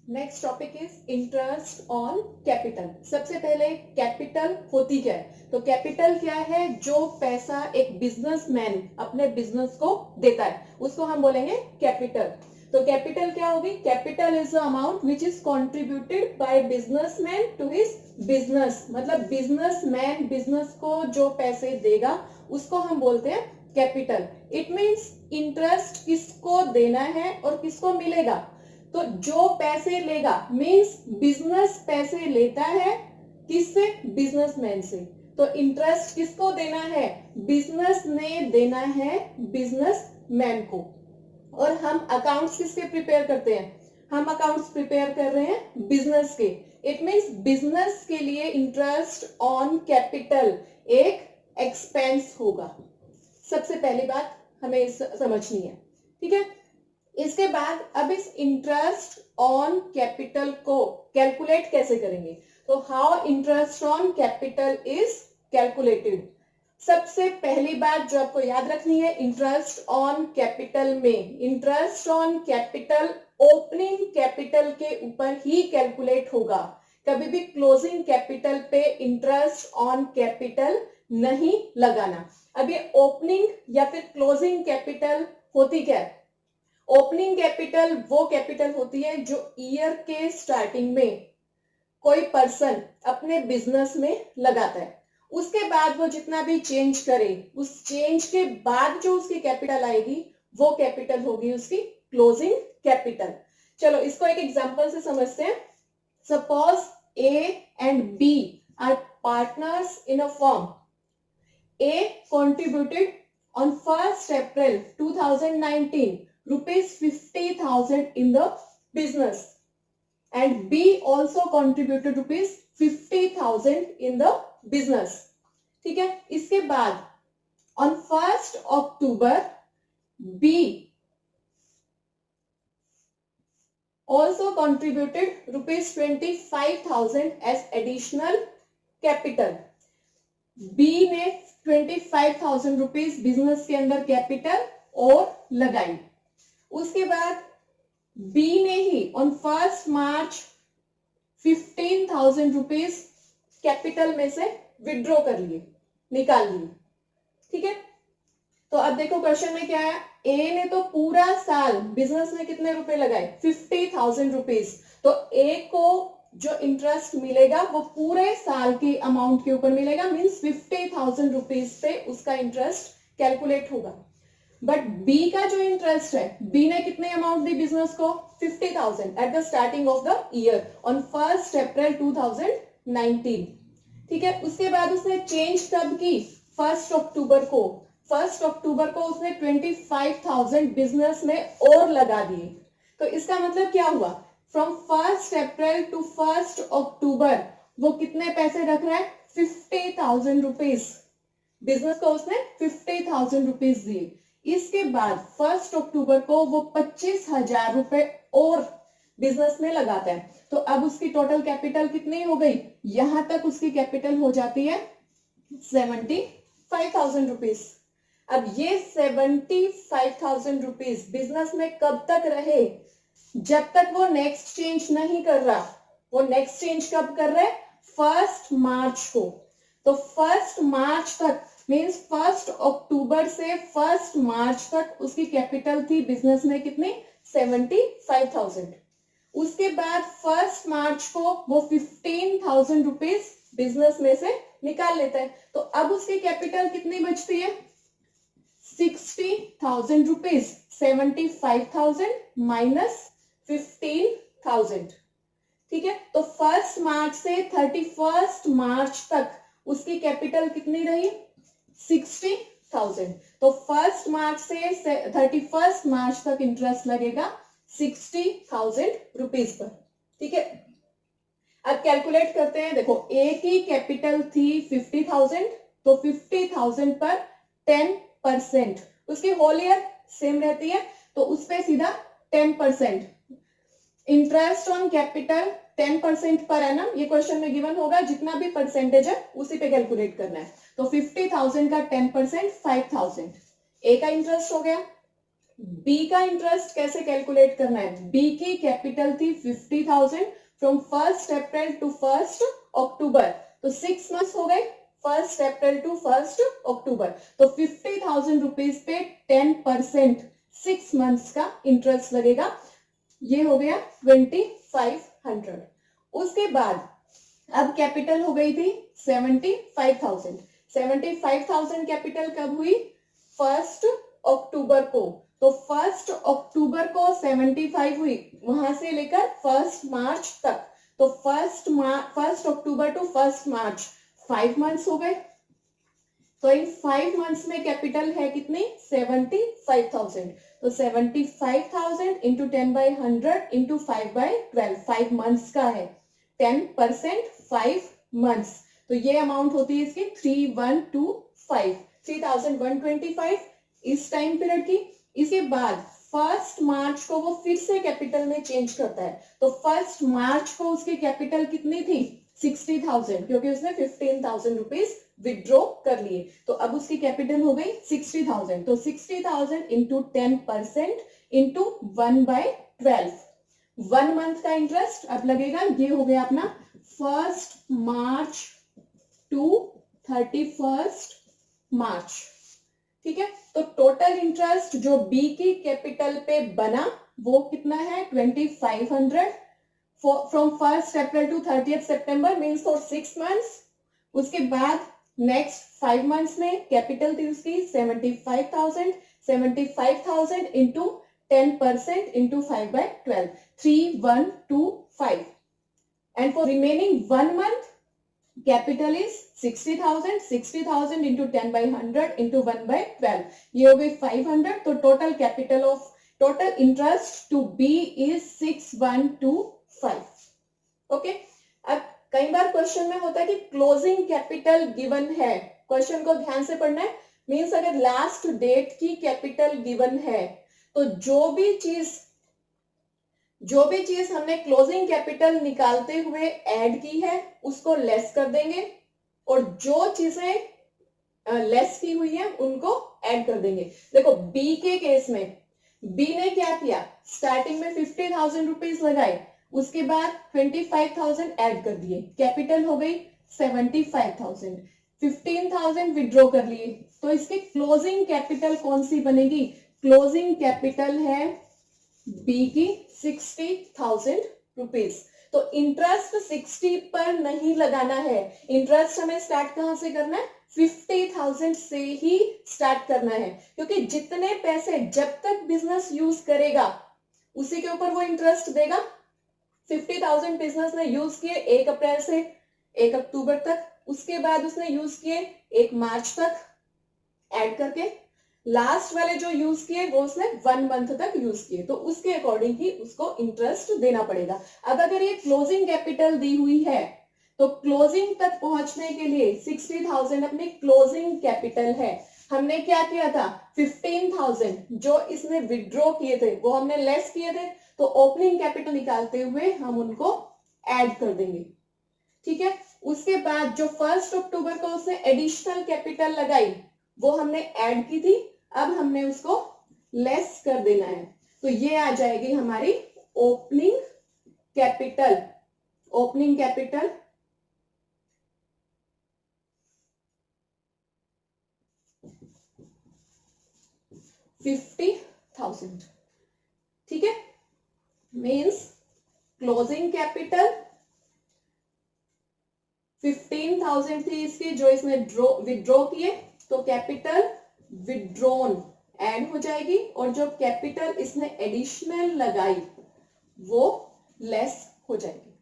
Next topic is interest on capital. सबसे पहले capital होती क्या है? तो कैपिटल क्या है? जो पैसा एक बिजनेसमैन अपने बिजनेस को देता है उसको हम बोलेंगे कैपिटल। तो कैपिटल क्या होगी? Capital is the amount which is contributed by businessman to his business. मतलब बिजनेसमैन बिजनेस को जो पैसे देगा उसको हम बोलते हैं कैपिटल। इट मीन्स इंटरेस्ट किसको देना है और किसको मिलेगा। तो जो पैसे लेगा मीन्स बिजनेस पैसे लेता है किससे? बिजनेसमैन से। तो इंटरेस्ट किसको देना है? बिजनेस ने देना है बिजनेसमैन को। और हम अकाउंट्स किसके प्रिपेयर करते हैं? हम अकाउंट्स प्रिपेयर कर रहे हैं बिजनेस के। इट मीन्स बिजनेस के लिए इंटरेस्ट ऑन कैपिटल एक एक्सपेंस होगा। सबसे पहली बात हमें समझनी है, ठीक है। इसके बाद अब इस इंटरेस्ट ऑन कैपिटल को कैलकुलेट कैसे करेंगे? तो how interest on capital is calculated. सबसे पहली बात जो आपको याद रखनी है, इंटरेस्ट ऑन कैपिटल में interest on capital opening capital के ऊपर ही कैलकुलेट होगा। कभी भी क्लोजिंग कैपिटल पे इंटरेस्ट ऑन कैपिटल नहीं लगाना। अब ये ओपनिंग या फिर क्लोजिंग कैपिटल होती क्या है? ओपनिंग कैपिटल वो कैपिटल होती है जो ईयर के स्टार्टिंग में कोई पर्सन अपने बिजनेस में लगाता है। उसके बाद वो जितना भी चेंज करे, उस चेंज के बाद जो उसकी कैपिटल आएगी वो कैपिटल होगी उसकी क्लोजिंग कैपिटल। चलो इसको एक एग्जांपल से समझते हैं। Suppose A and B are partners in a firm. A contributed on 1st April 2019 rupees 50,000 in the business and B also contributed rupees 50,000 in the business. ठीक है। इसके बाद on 1st October B also contributed rupees 25,000 as additional capital. B ने 25,000 rupees business के अंदर capital और लगाई। उसके बाद बी ने ही ऑन 1 मार्च 15,000 रुपीज कैपिटल में से विड्रॉ कर लिए, निकाल लिए। ठीक है। तो अब देखो क्वेश्चन में क्या है, ए ने तो पूरा साल बिजनेस में कितने रुपए लगाए? 50,000 रुपीज। तो ए को जो इंटरेस्ट मिलेगा वो पूरे साल के अमाउंट के ऊपर मिलेगा, मीन्स 50,000 रुपीज पे उसका इंटरेस्ट कैलकुलेट होगा। बट बी का जो इंटरेस्ट है, बी ने कितने अमाउंट दी बिजनेस को? 50,000 at the starting of the year on 1 अप्रैल 2019। ठीक है। उसके बाद उसने चेंज कब की? 1 अक्टूबर को। 1 अक्टूबर को उसने 25,000 बिजनेस में और लगा दिए। तो इसका मतलब क्या हुआ? फ्रॉम 1 अप्रैल टू 1 अक्टूबर वो कितने पैसे रख रहा है? 50,000 रुपीज। बिजनेस को उसने 50,000 रुपीज दिए। इसके बाद 1 अक्टूबर को वो 25,000 रुपए और बिजनेस में लगाता है। तो अब उसकी टोटल कैपिटल कितनी हो गई? यहां तक उसकी कैपिटल हो जाती है 75,000 रुपीज। अब ये 75,000 रुपीज बिजनेस में कब तक रहे? जब तक वो नेक्स्ट चेंज नहीं कर रहा। वो नेक्स्ट चेंज कब कर रहे? 1 मार्च को। तो 1 मार्च तक मीन्स 1 अक्टूबर से 1 मार्च तक उसकी कैपिटल थी बिजनेस में कितनी? 75,000। उसके बाद 1 मार्च को वो 15,000 रुपीज बिजनेस में से निकाल लेता है। तो अब उसकी कैपिटल कितनी बचती है? 60,000 रुपीज। 75,000 माइनस 15,000। ठीक है। तो 1 मार्च से 31 मार्च तक उसकी कैपिटल कितनी रही? 60,000। तो 1 मार्च से 31 मार्च तक इंटरेस्ट लगेगा 60,000 रुपीज पर। ठीक है। अब कैलकुलेट करते हैं। देखो ए की कैपिटल थी 50,000, तो 50,000 पर 10% उसकी होल ईयर सेम रहती है, तो उस पर सीधा 10%। Interest on capital 10% per annum, ये क्वेश्चन में गिवन होगा, जितना भी परसेंटेज है उसी पे कैलकुलेट करना है। तो 50,000 का 10% 5,000 ए का इंटरेस्ट हो गया। बी का इंटरेस्ट कैसे कैलकुलेट करना है, बी की कैपिटल थी 50,000 फ्रॉम 1 अप्रैल टू 1 अक्टूबर, तो 6 मंथ्स हो गए 1 अप्रैल टू 1 अक्टूबर, तो 50,000 रुपीज पे 10% 6 मंथ्स का इंटरेस्ट लगेगा, ये हो गया 2500। उसके बाद अब कैपिटल हो गई थी 75,000, 75,000 कैपिटल कब हुई, 1 अक्टूबर को, तो 1 अक्टूबर को 75 हुई, वहां से लेकर 1 मार्च तक, तो 1 अक्टूबर टू 1 मार्च 5 मंथ्स हो गए, तो इन 5 मंथ्स में कैपिटल है कितनी, 75,000, तो 75,000 इंटू 10/100 इंटू 5/12, 5 मंथ्स का है, 10% 5 मंथ्स, तो ये अमाउंट होती है इसकी 3125, 3125 इस टाइम पीरियड की। इसके बाद 1 मार्च को वो फिर से कैपिटल में चेंज करता है, तो 1 मार्च को उसकी कैपिटल कितनी थी, 60,000, क्योंकि उसने 15,000 रुपीज विड्रॉ कर लिए, तो अब उसकी कैपिटल हो गई 60,000, तो 60,000 इंटू 10% इंटू 1/12, 1 मंथ का इंटरेस्ट अब लगेगा, ये हो गया अपना 1 मार्च टू 31 मार्च, ठीक है। तो टोटल इंटरेस्ट जो बी की कैपिटल पे बना वो कितना है 2500 from 1 April to 30 September, means for 6 months. उसके बाद नेक्स्ट 5 मंथ्स में कैपिटल थी उसकी 75,000, 75,000 into 10% into 5/12, 3125, and for remaining 1 month capital is 60,000, 60,000 into 10/100 into 1/12, ये हो गई 500, तो total capital of total interest to B is 6125, okay. अब कई बार क्वेश्चन में होता है कि क्लोजिंग कैपिटल गिवन है, क्वेश्चन को ध्यान से पढ़ना है, मीन्स अगर लास्ट डेट की कैपिटल गिवन है तो जो भी चीज हमने क्लोजिंग कैपिटल निकालते हुए ऐड की है उसको लेस कर देंगे, और जो चीजें लेस की हुई है उनको ऐड कर देंगे। देखो बी के केस में बी ने क्या किया, स्टार्टिंग में 50,000 रुपीज लगाए, उसके बाद 25,000 ऐड कर दिए, कैपिटल हो गई 75,000, 15,000 विड्रॉ कर लिए, तो इसकी क्लोजिंग कैपिटल कौन सी बनेगी, क्लोजिंग कैपिटल है बी की 60,000 रुपीज। तो इंटरेस्ट 60 पर नहीं लगाना है, इंटरेस्ट हमें स्टार्ट कहां से करना है, 50,000 से ही स्टार्ट करना है, क्योंकि जितने पैसे जब तक बिजनेस यूज करेगा उसी के ऊपर वो इंटरेस्ट देगा। 50,000 बिजनेस ने यूज किए 1 अप्रैल से 1 अक्टूबर तक, उसके बाद उसने यूज किए 1 मार्च तक ऐड करके, लास्ट वाले जो यूज किए वो उसने 1 मंथ तक यूज किए, तो उसके अकॉर्डिंग ही उसको इंटरेस्ट देना पड़ेगा। अब अगर ये क्लोजिंग कैपिटल दी हुई है तो क्लोजिंग तक पहुंचने के लिए 60,000 अपनी क्लोजिंग कैपिटल है, हमने क्या किया था 15,000 जो इसने विड्रॉ किए थे वो हमने लेस किए थे, तो ओपनिंग कैपिटल निकालते हुए हम उनको ऐड कर देंगे, ठीक है। उसके बाद जो 1 अक्टूबर को उसने एडिशनल कैपिटल लगाई वो हमने ऐड की थी, अब हमने उसको लेस कर देना है, तो ये आ जाएगी हमारी ओपनिंग कैपिटल, ओपनिंग कैपिटल 50,000, ठीक है। मीन्स क्लोजिंग कैपिटल 15,000 थी इसकी जो इसने विड्रॉ किए, तो कैपिटल विड्रॉन ऐड हो जाएगी, और जो कैपिटल इसने एडिशनल लगाई वो लेस हो जाएगी।